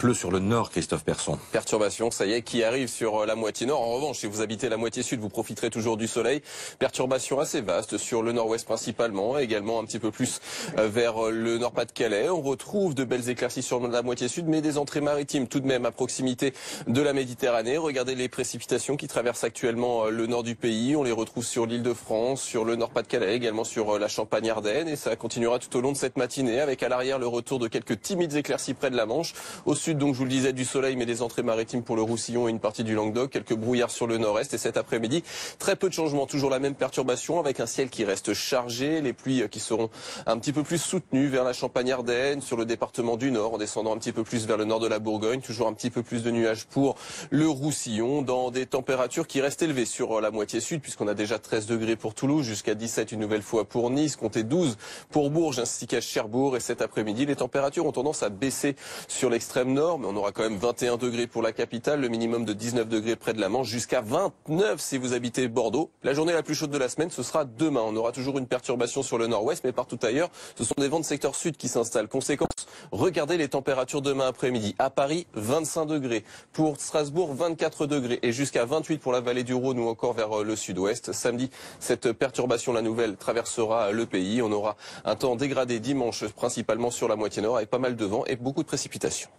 pleut sur le nord, Christophe Persson. Perturbation, ça y est, qui arrive sur la moitié nord. En revanche, si vous habitez la moitié sud, vous profiterez toujours du soleil. Perturbation assez vaste sur le nord-ouest principalement, également un petit peu plus vers le nord-Pas-de-Calais. On retrouve de belles éclaircies sur la moitié sud, mais des entrées maritimes tout de même à proximité de la Méditerranée. Regardez les précipitations qui traversent actuellement le nord du pays. On les retrouve sur l'Île-de-France, sur le nord-Pas-de-Calais, également sur la Champagne-Ardenne. Et ça continuera tout au long de cette matinée, avec à l'arrière le retour de quelques timides éclaircies près de la Manche. Au sud, donc, je vous le disais, du soleil, mais des entrées maritimes pour le Roussillon et une partie du Languedoc. Quelques brouillards sur le nord-est. Et cet après-midi, très peu de changements. Toujours la même perturbation, avec un ciel qui reste chargé. Les pluies qui seront un petit peu plus soutenues vers la Champagne-Ardenne, sur le département du Nord, en descendant un petit peu plus vers le nord de la Bourgogne. Toujours un petit peu plus de nuages pour le Roussillon, dans des températures qui restent élevées sur la moitié sud, puisqu'on a déjà 13 degrés pour Toulouse, jusqu'à 17 une nouvelle fois pour Nice, comptez 12 pour Bourges ainsi qu'à Cherbourg. Et cet après-midi, les températures ont tendance à baisser sur l'extrême nord, mais on aura quand même 21 degrés pour la capitale, le minimum de 19 degrés près de la Manche, jusqu'à 29 si vous habitez Bordeaux. La journée la plus chaude de la semaine, ce sera demain. On aura toujours une perturbation sur le nord-ouest, mais partout ailleurs, ce sont des vents de secteur sud qui s'installent. Conséquence, regardez les températures demain après-midi. À Paris, 25 degrés. Pour Strasbourg, 24 degrés. Et jusqu'à 28 pour la vallée du Rhône ou encore vers le sud-ouest. Samedi, cette perturbation, la nouvelle, traversera le pays. On aura un temps dégradé dimanche, principalement sur la moitié nord, avec pas mal de vent et beaucoup de précipitations.